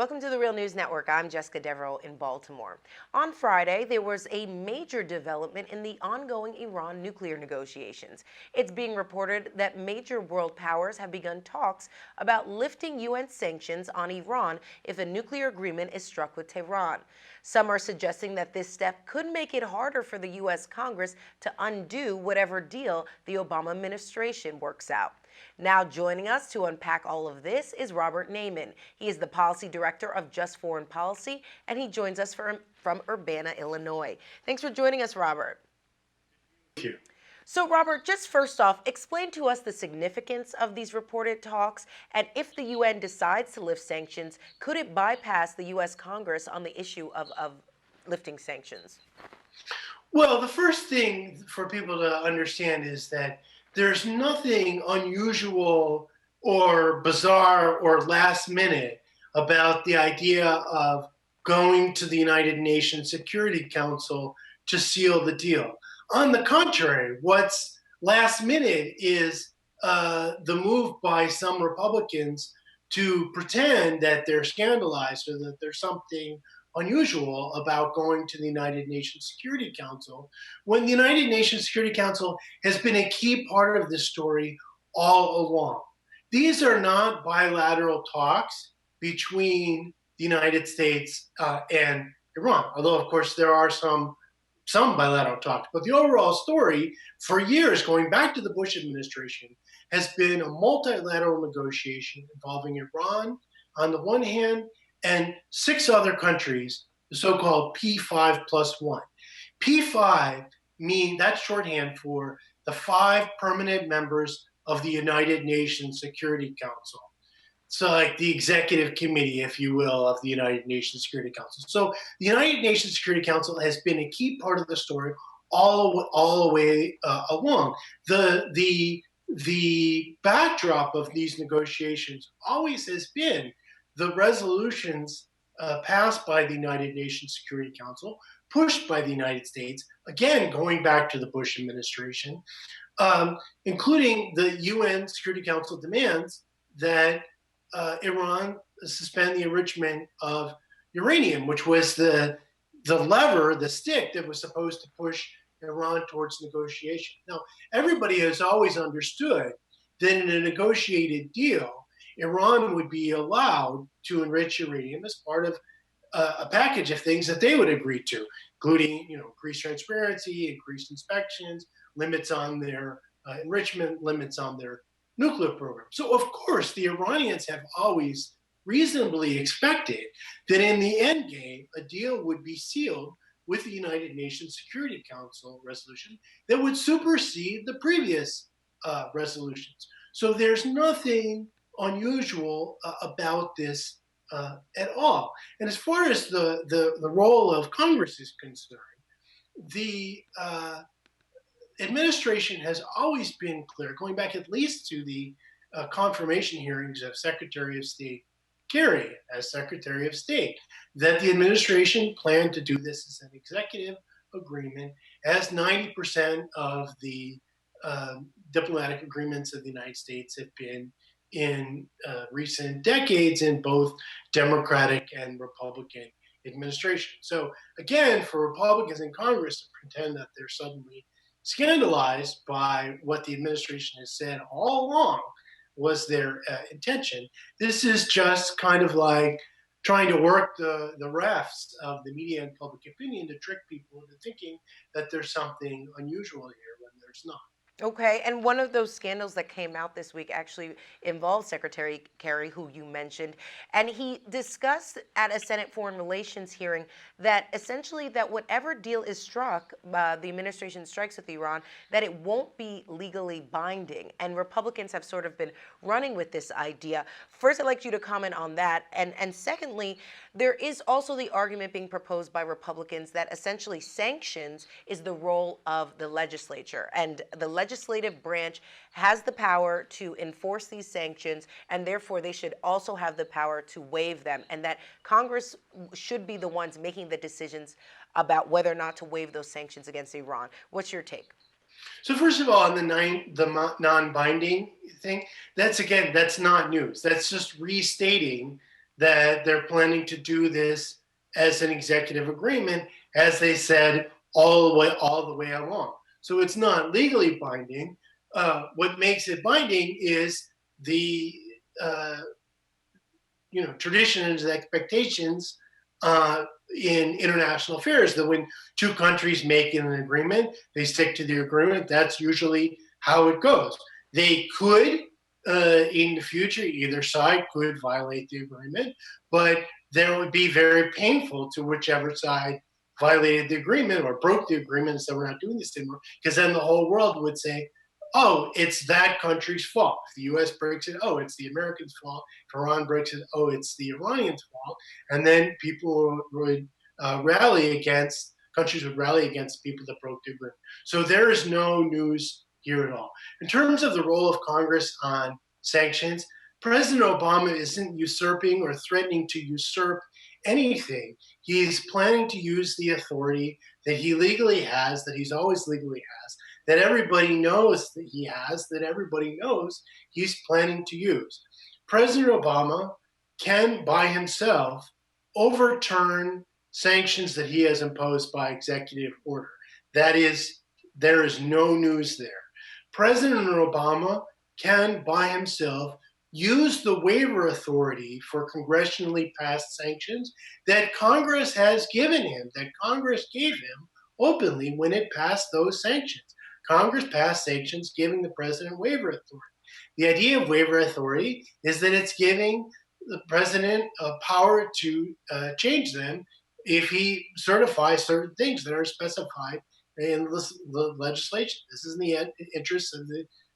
Welcome to the Real News Network. I'm Jessica Deverell in Baltimore. On Friday, there was a major development in the ongoing Iran nuclear negotiations. It's being reported that major world powers have begun talks about lifting UN sanctions on Iran if a nuclear agreement is struck with Tehran. Some are suggesting that this step could make it harder for the U.S. Congress to undo whatever deal the Obama administration works out. Now joining us to unpack all of this is Robert Naiman. He is the Policy Director of Just Foreign Policy, and he joins us from Urbana, Illinois. Thanks for joining us, Robert. Thank you. So, Robert, just first off, explain to us the significance of these reported talks, and if the UN decides to lift sanctions, could it bypass the U.S. Congress on the issue of lifting sanctions? Well, the first thing for people to understand is that there's nothing unusual or bizarre or last minute about the idea of going to the United Nations Security Council to seal the deal. On the contrary, what's last minute is the move by some Republicans to pretend that they're scandalized or that there's something unusual about going to the United Nations Security Council, when the United Nations Security Council has been a key part of this story all along. These are not bilateral talks between the United States and Iran, although of course there are some bilateral talks. But the overall story for years, going back to the Bush administration, has been a multilateral negotiation involving Iran on the one hand and 6 other countries, the so-called P5+1. P5 that's shorthand for the 5 permanent members of the United Nations Security Council. So like the executive committee, if you will, of the United Nations Security Council. So the United Nations Security Council has been a key part of the story all the way along. The backdrop of these negotiations always has been the resolutions passed by the United Nations Security Council, pushed by the United States, again, going back to the Bush administration, including the UN Security Council demands that Iran suspend the enrichment of uranium, which was the lever, the stick that was supposed to push Iran towards negotiation. Now, everybody has always understood that in a negotiated deal, Iran would be allowed to enrich uranium as part of a package of things that they would agree to, including, increased transparency, increased inspections, limits on their enrichment, limits on their nuclear program. So, of course, the Iranians have always reasonably expected that in the end game, a deal would be sealed with the United Nations Security Council resolution that would supersede the previous resolutions. So there's nothing unusual about this at all. And as far as the role of Congress is concerned, the administration has always been clear, going back at least to the confirmation hearings of Secretary of State Kerry as Secretary of State, that the administration planned to do this as an executive agreement, as 90% of the diplomatic agreements of the United States have been in recent decades in both Democratic and Republican administration. So again, for Republicans in Congress to pretend that they're suddenly scandalized by what the administration has said all along was their intention, this is just kind of like trying to work the refs of the media and public opinion to trick people into thinking that there's something unusual here when there's not. Okay, and one of those scandals that came out this week actually involved Secretary Kerry, who you mentioned, and he discussed at a Senate Foreign Relations hearing that essentially that whatever deal is struck, the administration strikes with Iran, that it won't be legally binding, and Republicans have sort of been running with this idea. First, I'd like you to comment on that, and secondly, there is also the argument being proposed by Republicans that essentially sanctions is the role of the legislature, and the legislative branch has the power to enforce these sanctions, and therefore they should also have the power to waive them, and that Congress should be the ones making the decisions about whether or not to waive those sanctions against Iran. What's your take? So first of all, on the non-binding thing, that's not news. That's just restating that they're planning to do this as an executive agreement, as they said all the way along. So it's not legally binding. What makes it binding is the uh, traditions and expectations uh, in international affairs, that when two countries make an agreement, they stick to the agreement. That's usually how it goes. They could, in the future, either side could violate the agreement, but that would be very painful to whichever side violated the agreement or broke the agreement and said, we're not doing this anymore, because then the whole world would say, oh, it's that country's fault. If the US breaks it, oh, it's the Americans' fault. If Iran breaks it, oh, it's the Iranians' fault. And then people would countries would rally against people that broke the agreement. So there is no news here at all. In terms of the role of Congress on sanctions, President Obama isn't usurping or threatening to usurp anything. He's planning to use the authority that he legally has, that he's always legally has, that everybody knows that he has, that everybody knows he's planning to use. President Obama can, by himself, overturn sanctions that he has imposed by executive order. That is, there is no news there. President Obama can, by himself, use the waiver authority for congressionally passed sanctions that Congress has given him, that Congress gave him openly when it passed those sanctions. Congress passed sanctions giving the president waiver authority. The idea of waiver authority is that it's giving the president power to change them if he certifies certain things that are specified in the legislation. This is in the interest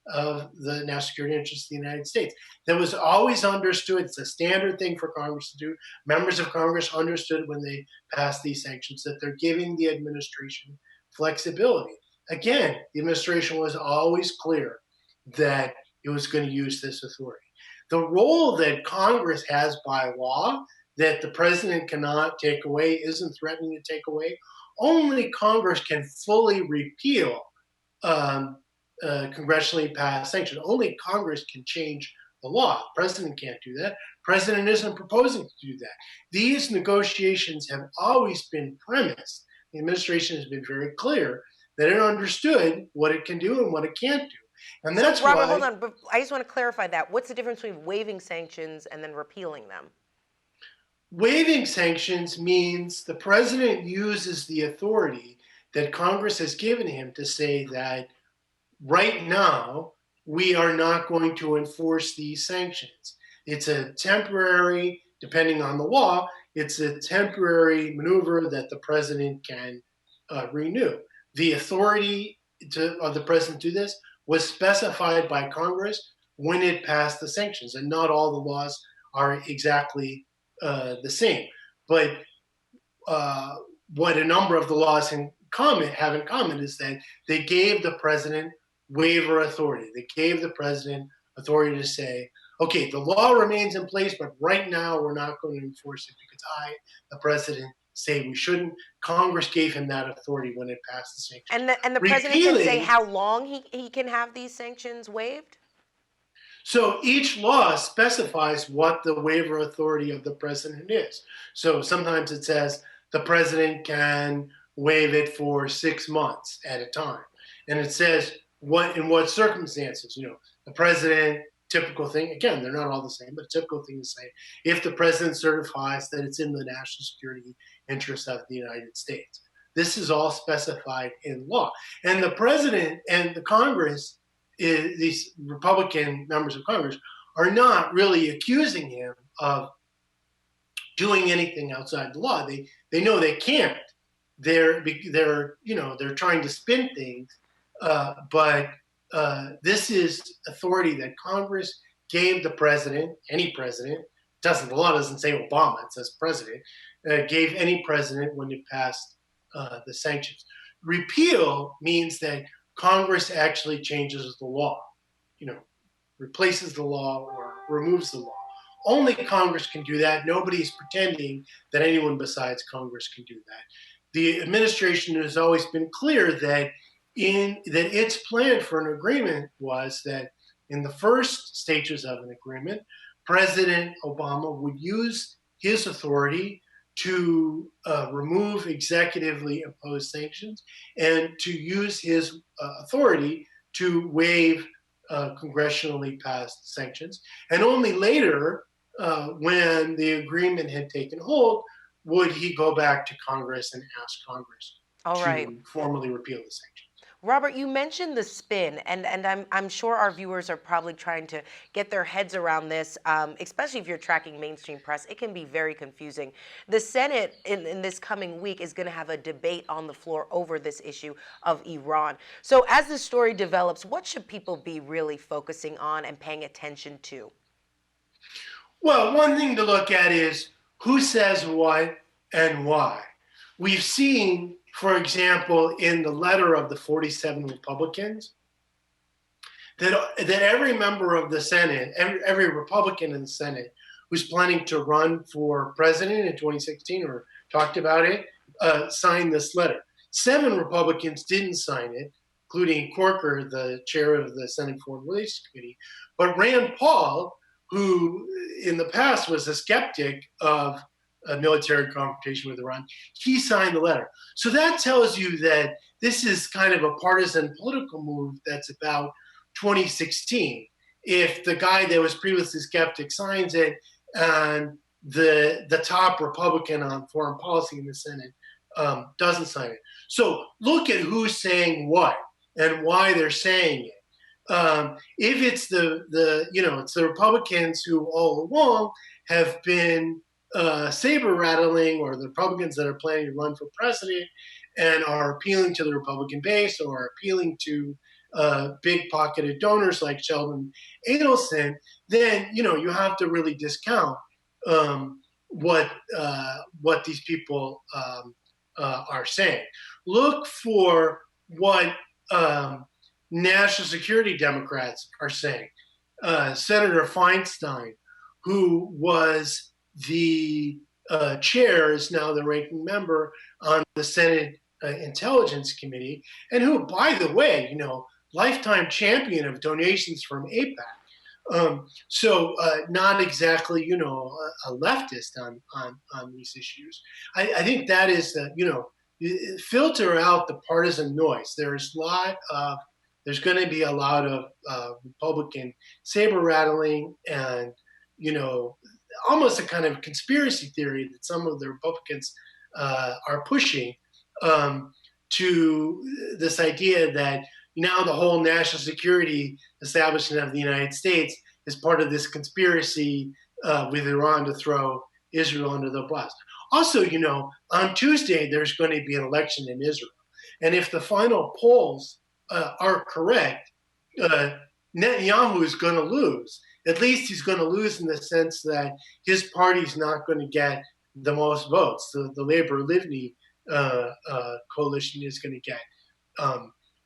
of the national security interests of the United States. That was always understood. It's a standard thing for Congress to do. Members of Congress understood when they passed these sanctions that they're giving the administration flexibility. Again, the administration was always clear that it was going to use this authority. The role that Congress has by law that the president cannot take away, isn't threatening to take away. Only Congress can fully repeal congressionally passed sanctions. Only Congress can change the law. The president can't do that. The president isn't proposing to do that. These negotiations have always been premised. The administration has been very clear that it understood what it can do and what it can't do. And that's so, Robert, why, hold on. But I just want to clarify that. What's the difference between waiving sanctions and then repealing them? waiving sanctions means the president uses the authority that Congress has given him to say that right now we are not going to enforce these sanctions. It's a temporary, depending on the law, it's a temporary maneuver that the president can renew. The authority of the president to do this was specified by Congress when it passed the sanctions, and not all the laws are exactly the same. But what a number of the laws have in common is that they gave the president waiver authority. They gave the president authority to say, okay, the law remains in place, but right now we're not going to enforce it because I, the president, say we shouldn't. Congress gave him that authority when it passed the sanctions. And the president can say how long he can have these sanctions waived? So each law specifies what the waiver authority of the president is. So sometimes it says the president can waive it for 6 months at a time. And it says in what circumstances, the president, typical thing, again, they're not all the same, but a typical thing to say, if the president certifies that it's in the national security interest of the United States. This is all specified in law. And the president and the Congress, these Republican members of Congress, are not really accusing him of doing anything outside the law. They know they can't. They're trying to spin things, but this is authority that Congress gave the president, any president. The law doesn't say Obama; it says president. Gave any president when it passed the sanctions. Repeal means that Congress actually changes the law, replaces the law or removes the law. Only Congress can do that. Nobody's pretending that anyone besides Congress can do that. The administration has always been clear that its plan for an agreement was that in the first stages of an agreement, President Obama would use his authority to remove executively imposed sanctions and to use his authority to waive congressionally passed sanctions. And only later, when the agreement had taken hold, would he go back to Congress and ask Congress All right. to formally repeal the sanctions. Robert, you mentioned the spin, and I'm sure our viewers are probably trying to get their heads around this, especially if you're tracking mainstream press. It can be very confusing. The Senate in this coming week is going to have a debate on the floor over this issue of Iran. So as the story develops, what should people be really focusing on and paying attention to? Well, one thing to look at is who says what and why. We've seen, for example, in the letter of the 47 Republicans, that every member of the Senate, every Republican in the Senate who's planning to run for president in 2016 or talked about it, signed this letter. 7 Republicans didn't sign it, including Corker, the chair of the Senate Foreign Relations Committee. But Rand Paul, who in the past was a skeptic of a military confrontation with Iran, he signed the letter. So that tells you that this is kind of a partisan political move that's about 2016. If the guy that was previously skeptic signs it and the top Republican on foreign policy in the Senate doesn't sign it. So look at who's saying what and why they're saying it. If it's it's the Republicans who all along have been saber rattling, or the Republicans that are planning to run for president and are appealing to the Republican base or appealing to big pocketed donors like Sheldon Adelson, then you have to really discount what these people are saying. Look for what national security Democrats are saying. Senator Feinstein, who was the chair, is now the ranking member on the Senate Intelligence Committee, and who, by the way, lifetime champion of donations from AIPAC. So not exactly, a leftist on these issues. I think that is, filter out the partisan noise. There's going to be a lot of Republican saber rattling and, almost a kind of conspiracy theory that some of the Republicans are pushing to this idea that now the whole national security establishment of the United States is part of this conspiracy with Iran to throw Israel under the bus. Also, on Tuesday, there's going to be an election in Israel. And if the final polls are correct, Netanyahu is going to lose. At least he's going to lose in the sense that his party's not going to get the most votes. The Labor-Livni coalition is going to get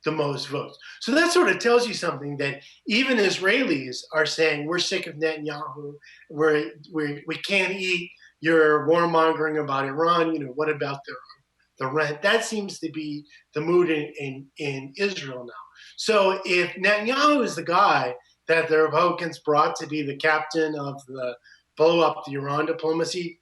the most votes. So that sort of tells you something, that even Israelis are saying, we're sick of Netanyahu. We can't eat your warmongering about Iran. What about the rent? That seems to be the mood in Israel now. So if Netanyahu is the guy that the Republicans brought to be the captain of the blow up the Iran diplomacy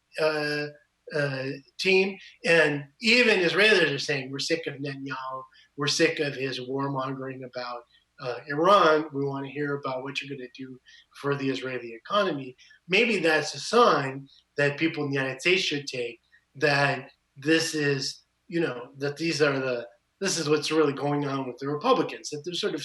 team, and even Israelis are saying, we're sick of Netanyahu, we're sick of his warmongering about Iran, we want to hear about what you're going to do for the Israeli economy, maybe that's a sign that people in the United States should take, that this is, this is what's really going on with the Republicans, that they're sort of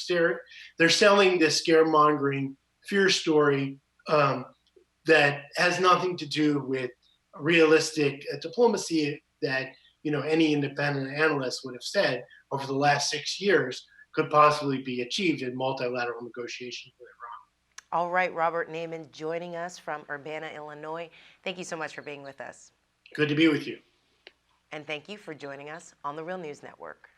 they're selling this scaremongering fear story that has nothing to do with realistic diplomacy that any independent analyst would have said over the last 6 years could possibly be achieved in multilateral negotiations with Iran. All right, Robert Naiman joining us from Urbana, Illinois. Thank you so much for being with us. Good to be with you. And thank you for joining us on the Real News Network.